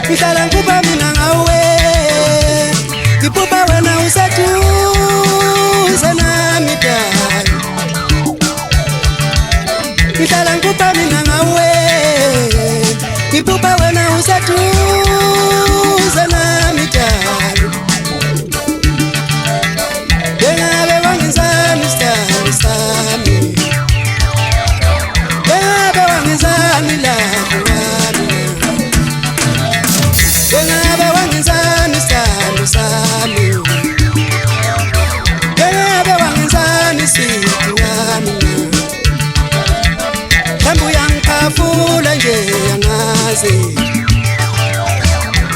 Ngihlala ngikuba mina ngawe, ngibhubha wena useduze nami dali. Ngihlala ngikuba mina ngawe, ngibhubha wena useduze nami dali. Bengabe wangenzani sithando sami, bengabe wangenzani lapho wami, bengabe wangenzani sithando sami, bengabe wangenzani sithi wami. Mhlawumbe uyangiphafula nje angazi,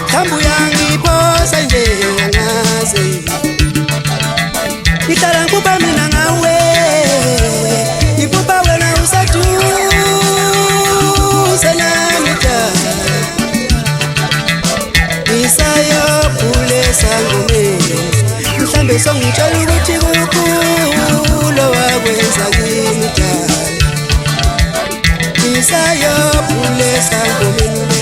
mhlawumbe uyangiphosa nje angazi. Ngihlala ngikuba mina ngawe, ngibhubha wena useduze nami dali. Ngisayophule sangomeni, mhlawumbe songitshela ukuthi kukhulu wakwenza kimi dali. Ngisayophule sangomeni,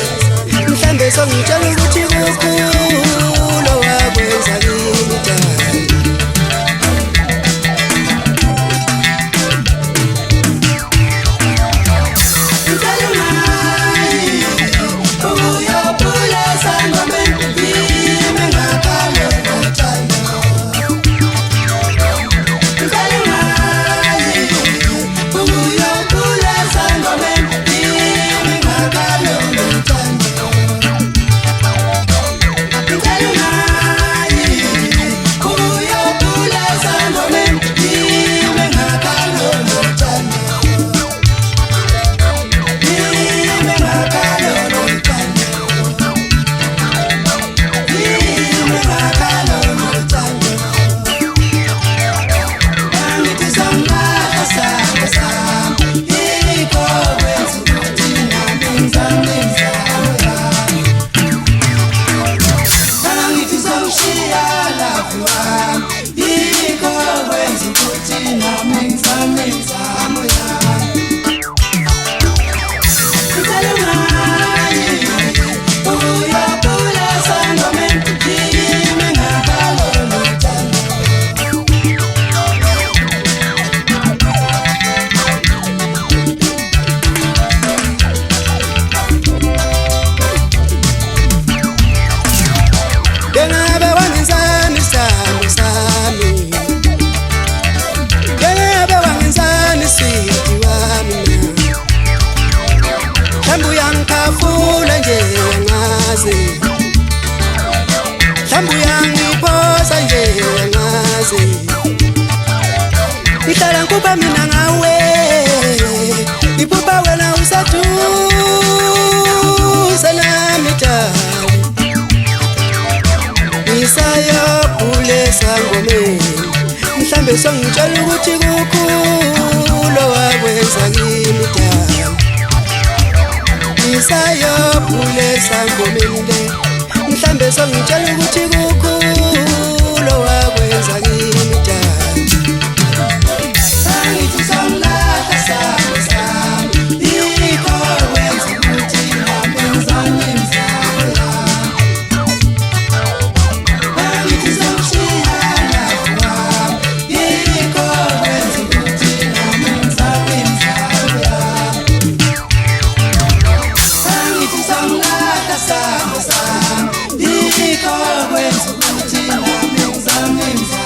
mhlawumbe songitshela ukuthi kukhulu wakwenza kimi dali. Bengabe wangenzani sithando sami, bengabe wangenzani sithi wami. Mhlawumbe uyangiphafula nje angazi, mhlawumbe uyangiphosa nje angazi. Ngihlala ngikuba mina ngawe, ngibhubha wena useduze nami dali. Ngisayophule sangomeni, mhlawumbe songitshela ukuthi kukhulu wakwenza kimi dali. Ngisayophule sangomeni, mhlawumbe songitshela ukuthi kukhulu wakwenza kimi dali. Angithi sangilahla sami sami, yikho kwenza ukuthi nami ngizame ngizame yami. Angithi sangishaya lapho wami, yikho kwenza ukuthi nami ngizame ngizame yami. Angithi sangilahla sami sami, yikho kwenza ukuthi nami ngizame ngizame.